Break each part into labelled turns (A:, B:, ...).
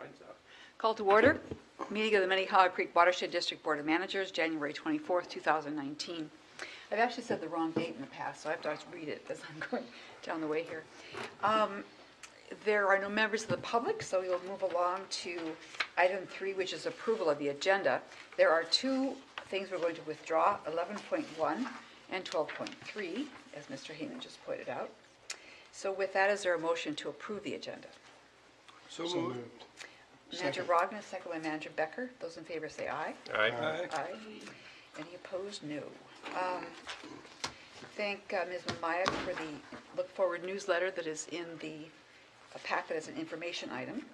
A: Mine's up.
B: Call to order. Meeting of the Minnehaha Creek Watershed District Board of Managers, January 24th, 2019. I've actually said the wrong date in the past, so I have to read it as I'm going down the way here. There are no members of the public, so we will move along to item 3, which is approval of the agenda. There are two things we're going to withdraw, 11.1 and 12.3, as Mr. Heyman just pointed out. So with that, is there a motion to approve the agenda?
C: So moved.
B: Manager Rogner, second by Manager Becker. Those in favor say aye.
A: Aye.
B: Aye. Any opposed? No. Thank Ms. Mamayak for the Look Forward newsletter that is in the packet as an information item.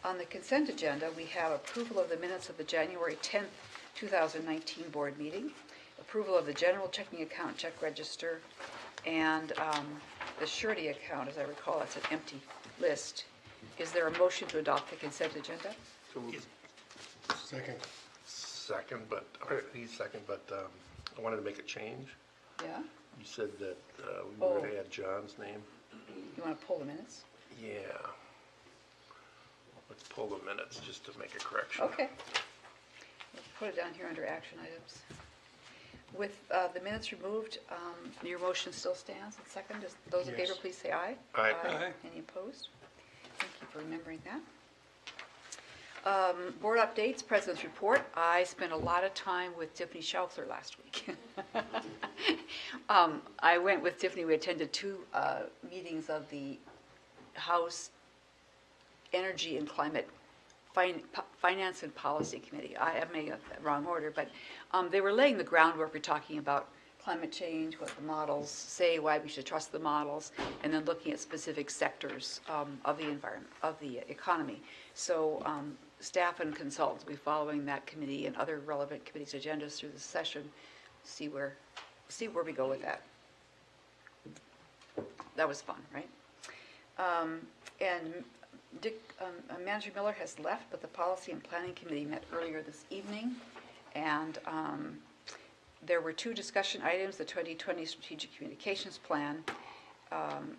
B: On the consent agenda, we have approval of the minutes of the January 10th, 2019 board meeting, approval of the general checking account check register, and the surety account. As I recall, it's an empty list. Is there a motion to adopt the consent agenda?
A: So moved.
C: Second.
A: He's second, but I wanted to make a change.
B: Yeah?
A: You said that we were going to add John's name.
B: You want to pull the minutes?
A: Yeah. Let's pull the minutes just to make a correction.
B: Okay. We'll put it down here under action items. With the minutes removed, your motion still stands and second. Those in
C: Yes.
B: favor, please say aye.
A: Aye.
C: Aye.
B: Any opposed? Thank you for remembering that. Board updates, President's report. I spent a lot of time with Tiffany Schaufler last week. I went with Tiffany. We attended two meetings of the House Energy and Climate Finance and Policy Committee. I may have the wrong order, but they were laying the groundwork for talking about climate change, what the models say, why we should trust the models, and then looking at specific sectors of the environment, of the economy. So staff and consultants will be following that committee and other relevant committees' agendas through the session, see where we go with that. That was fun, right? And Manager Miller has left, but the Policy and Planning Committee met earlier this evening, and there were two discussion items, the 2020 Strategic Communications Plan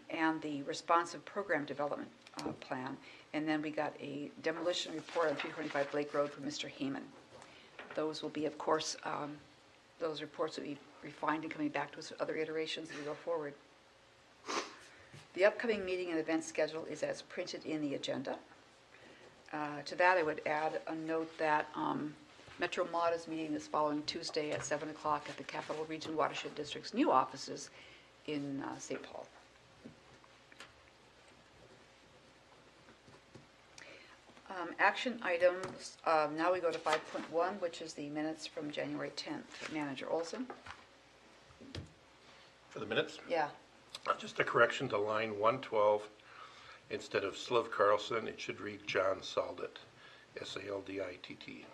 B: and the Responsive Program Development Plan, and then we got a demolition report on 325 Blake Road from Mr. Heyman. Those will be, of course, those reports will be refined and coming back to us with other iterations as we go forward. The upcoming meeting and event schedule is as printed in the agenda. To that, I would add a note that Metro Mod is meeting this following Tuesday at 7 o'clock at the Capital Region Watershed District's new offices in St. Paul. Action items, now we go to 5.1, which is the minutes from January 10th. Manager Olson?
A: For the minutes?
B: Yeah.
A: Just a correction to line 112. Instead of Sliv Carlson, it should read John Salditt, S-A-L-D-I-T-T.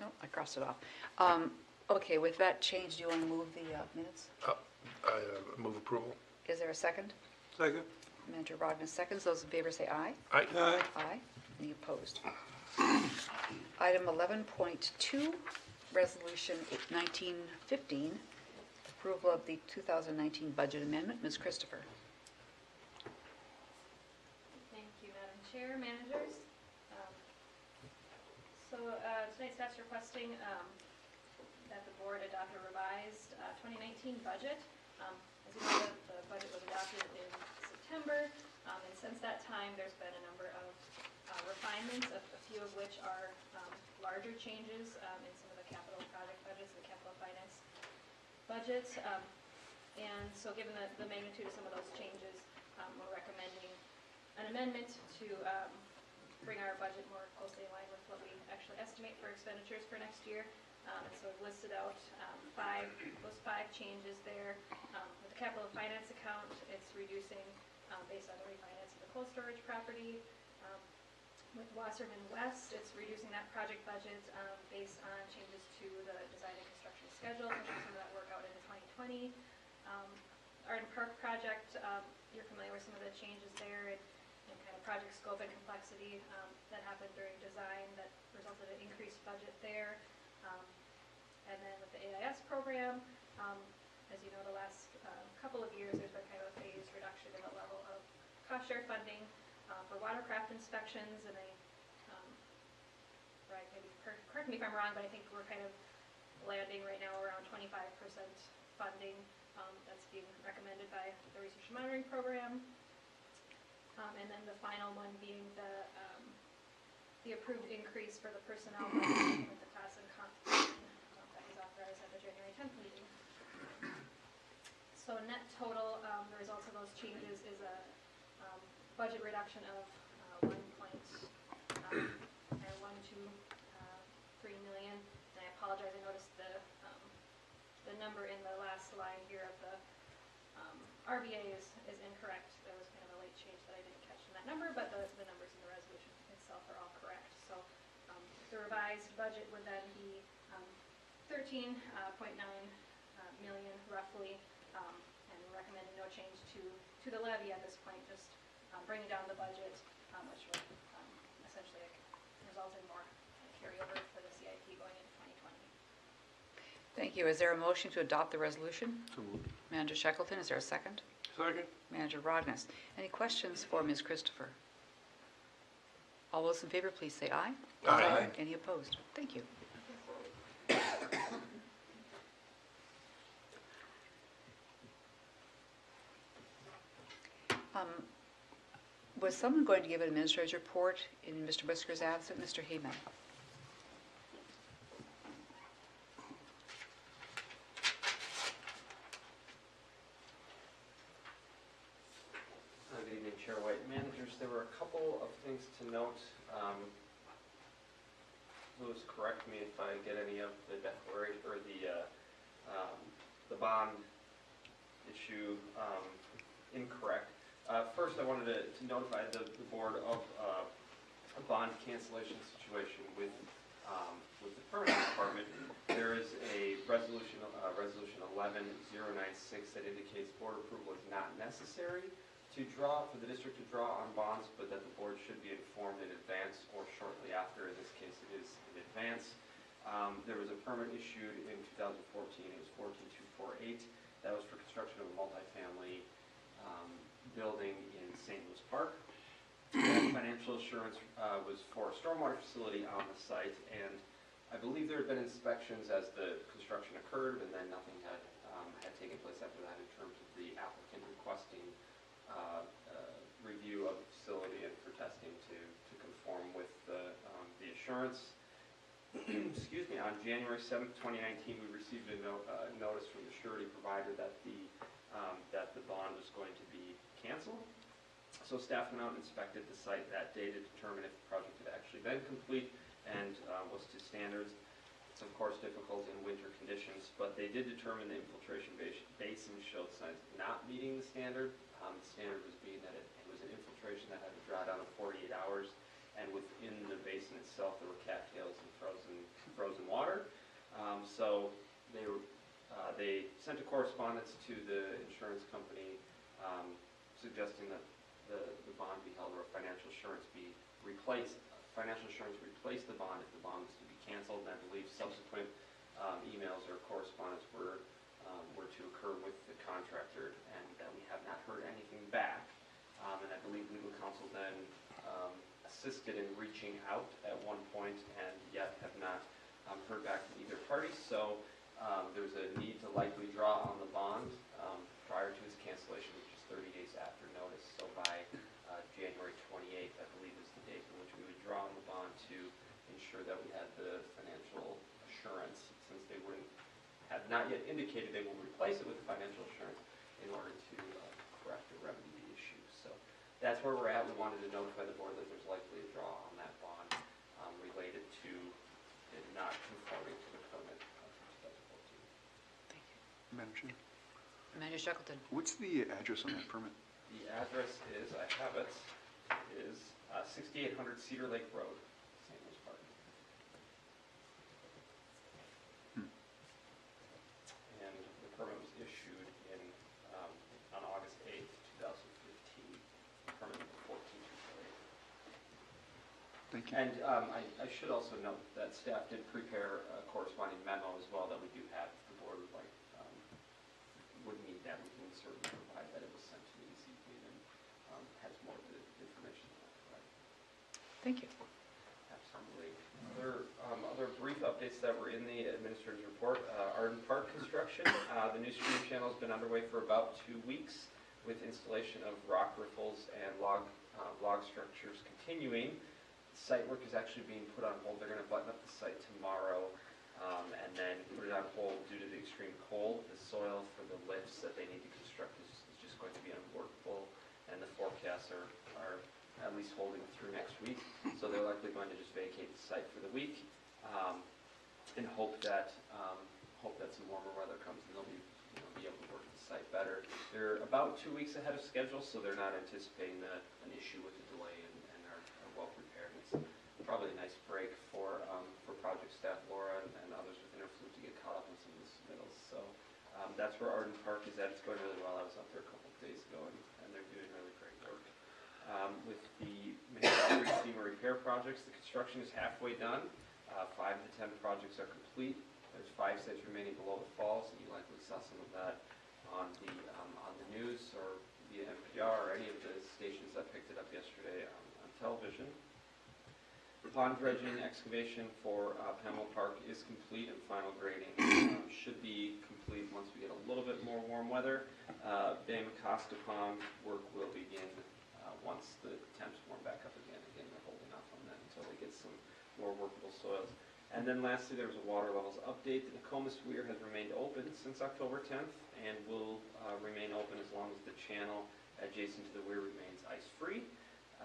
B: No, I crossed it off. Okay, with that change, do you want to move the minutes?
A: I move approval.
B: Is there a second?
C: Second.
B: Manager Rogner seconds. Those in favor say aye.
A: Aye.
C: Aye.
B: Aye. Any opposed? Item 11.2, Resolution 1915, approval of the 2019 budget amendment. Ms. Christopher.
D: Thank you, Madam Chair, managers. Tonight's staff's requesting that the board adopt a revised 2019 budget. As you know, the budget was adopted in September, and since that time, there's been a number of refinements, a few of which are larger changes in some of the capital project budgets, the capital finance budgets. And so given the magnitude of some of those changes, we're recommending an amendment to bring our budget more closely in line with what we actually estimate for expenditures for next year. And so we've listed out those five changes there. With the capital finance account, it's reducing based on the refinance of the cold storage property. With Wasserman West, it's reducing that project budget based on changes to the design and construction schedule, pushing some of that work out into 2020. Arden Park project, you're familiar with some of the changes there and kind of project scope and complexity that happened during design that resulted in increased budget there. And then with the program. As you know, the last couple of years, there's been kind of a phased reduction in the level of cost share funding for watercraft inspections, and Brad, maybe correct me if I'm wrong, but I think we're kind of landing right now around 25% funding that's being recommended by the Research and Monitoring Program. And then the final one being the approved increase for the personnel budget with the class and compensation that was authorized at the January 10th meeting. So net total, the results of those changes is a budget reduction of 1.123 million. And I apologize, I noticed the number in the last line here of the RBA is incorrect. There was kind of a late change that I didn't catch in that number, but the numbers in the resolution itself are all correct. So the revised budget would then be 13.9 million roughly, and recommending no change to the levy at this point, just bringing down the budget, which will essentially result in more carryover for the CIP going into 2020.
B: Thank you. Is there a motion to adopt the resolution?
C: So moved.
B: Manager Shackleton, is there a second?
C: Second.
B: Manager Rognus. Any questions for Ms. Christopher? All those in favor, please say aye.
A: Aye.
B: Any opposed? Thank you. Was someone going to give an administrator's report in Mr. Brisker's absence? Mr. Hayman.
E: Good evening, Chair White. Managers, there were a couple of things to note. Louis, correct me if I get any of the declaration or the bond issue incorrect. First, I wanted to notify the board of a bond cancellation situation with the permitting department. There is a resolution 11096 that indicates board approval is not necessary for the district to draw on bonds, but that the board should be informed in advance or shortly after. In this case, it is in advance. There was a permit issued in 2014. It was 14248. That was for construction of a multifamily building in St. Louis Park. And financial assurance was for a stormwater facility on the site, and I believe there had been inspections as the construction occurred, and then nothing had taken place after that in terms of the applicant requesting review of the facility and for testing to conform with the assurance. Excuse me. On January 7th, 2019, we received a notice from the surety provider that the bond was going to be canceled. So staff went out and inspected the site that day to determine if the project had actually been complete and was to standards. It's of course difficult in winter conditions, but they did determine the infiltration basin showed signs of not meeting the standard. The standard was being that it was an infiltration that had a drawdown of 48 hours, and within the basin itself there were cattails and frozen water. So they sent a correspondence to the insurance company suggesting that the bond be held or financial assurance be replaced. Financial assurance replaced the bond if the bond was to be canceled, and I believe subsequent emails or correspondence were to occur with the contractor, and that we have not heard anything back. And I believe legal counsel then assisted in reaching out at one point, and yet have not heard back from either party. So there's a need to likely draw on the bond prior to its cancellation, which is 30 days after notice. So by January 28th, I believe, is the date in which we would draw on the bond to ensure that we had the financial assurance, since they have not yet indicated they will replace it with the financial assurance in order to correct or remedy the issue. So that's where we're at. We wanted to notify the board that there's likely a draw on that bond related to it not conforming to the permit from 2014.
B: Thank you.
C: Madam Chair,
B: Manager Shackleton.
C: what's the address on that permit?
E: The address is, I have it, is 6800 Cedar Lake Road, St. Louis Park. And the permit was issued on August 8th, 2015. Permit number 14248.
C: Thank you.
E: And I should also note that staff did prepare a corresponding memo as well that we do have if the board would like updates that were in the administrator's report. Arden Park construction, the new stream channel has been underway for about 2 weeks with installation of rock riffles and log structures continuing. Site work is actually being put on hold. They're going to button up the site tomorrow and then put it on hold due to the extreme cold. The soil for the lifts that they need to construct is just going to be unworkable, and the forecasts are at least holding through next week. So they're likely going to just vacate the site for the week and hope that some warmer weather comes and they'll be able to work the site better. They're about 2 weeks ahead of schedule, so they're not anticipating an issue with the delay and are well prepared. It's probably a nice break for project staff Laura and others with Interfluke to get caught up on some of the submittals. So that's where Arden Park is at. It's going really well. I was up there a couple of days ago and they're doing really great work. With the Minnetonka FEMA repair projects, the construction is halfway done. 5 of the 10 projects are complete. There's 5 sites remaining below the falls, and you likely saw some of that on the news or via NPR or any of the stations that picked it up yesterday on television. The pond dredging excavation for Pamela Park is complete and final grading should be complete once we get a little bit more warm weather. Bay Acosta Pond work will begin once the temps warm back up again. Again, they're holding off on that until they get some more workable soils. And then lastly, there was a water levels update. The Nokomis Weir has remained open since October 10th and will remain open as long as the channel adjacent to the weir remains ice-free.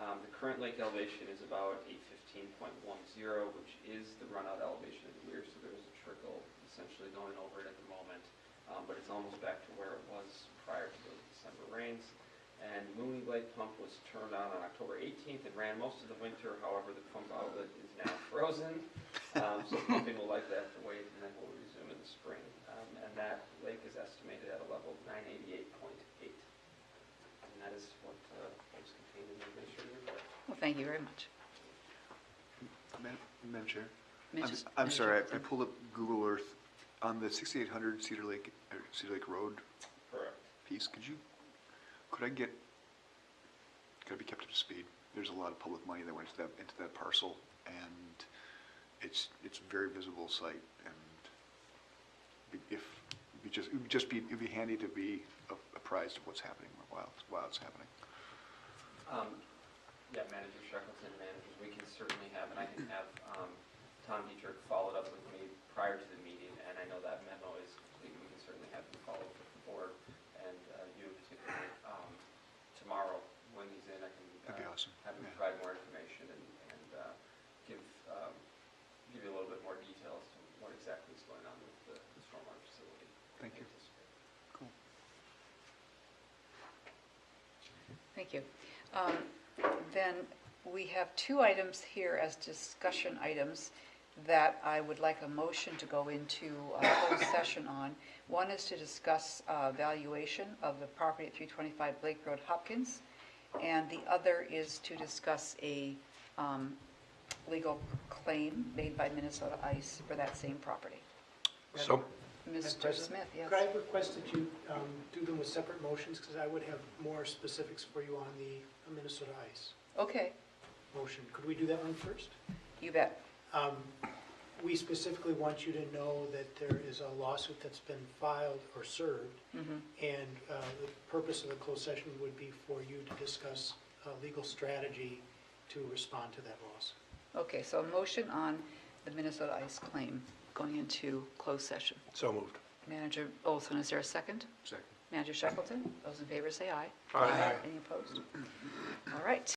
E: The current lake elevation is about 815.10, which is the runout elevation of the weir, so there's a trickle essentially going over it at the moment, but it's almost back to where it was prior to those December rains. And Mooney Lake pump was turned on October 18th and ran most of the winter. However, the pump outlet is now frozen, so pumping will likely have to wait, and then we'll resume in the spring. And that lake is estimated at a level of 988.8. And that is what was contained in the administrative report.
B: Well, thank you very much.
C: Madam Chair?
B: Mrs.
C: I'm sorry, I
B: Shackleton.
C: pulled up Google Earth. On the 6800 Cedar Lake Road
E: Correct.
C: piece, could I be kept up to speed? There's a lot of public money that went into that parcel, and it's a very visible site, and it'd be handy to be apprised of what's happening while it's happening.
E: Yeah, Manager Shackleton, managers, we can certainly have, and I can have Tom Dietrich follow up with me prior to the meeting, and I know that memo is complete. We can certainly have him follow up with the board, and you in particular, tomorrow when he's in, I can
C: That'd be awesome.
E: have him
C: Yeah.
E: provide more information and give you a little bit more detail as to what exactly is going on with the stormwater facility.
C: Thank you. Cool.
B: Thank you. Then we have 2 items here as discussion items that I would like a motion to go into closed session on. One is to discuss valuation of the property at 325 Blake Road, Hopkins, and the other is to discuss a legal claim made by Minnesota Ice for that same property.
A: So,
B: Mr.
F: President,
B: Smith, yes.
F: Could I request that you do them with separate motions, because I would have more specifics for you on the Minnesota Ice
B: Okay,
F: motion. Could we do that one first?
B: you bet.
F: We specifically want you to know that there is a lawsuit that's been filed or served,
B: Mhm.
F: and the purpose of the closed session would be for you to discuss legal strategy to respond to that lawsuit.
B: Okay, so a motion on the Minnesota Ice claim going into closed session.
A: so moved.
B: Manager Olson, is there a second?
C: Second.
B: Manager Shackleton, those in favor say aye.
A: Aye.
B: Any opposed? All right.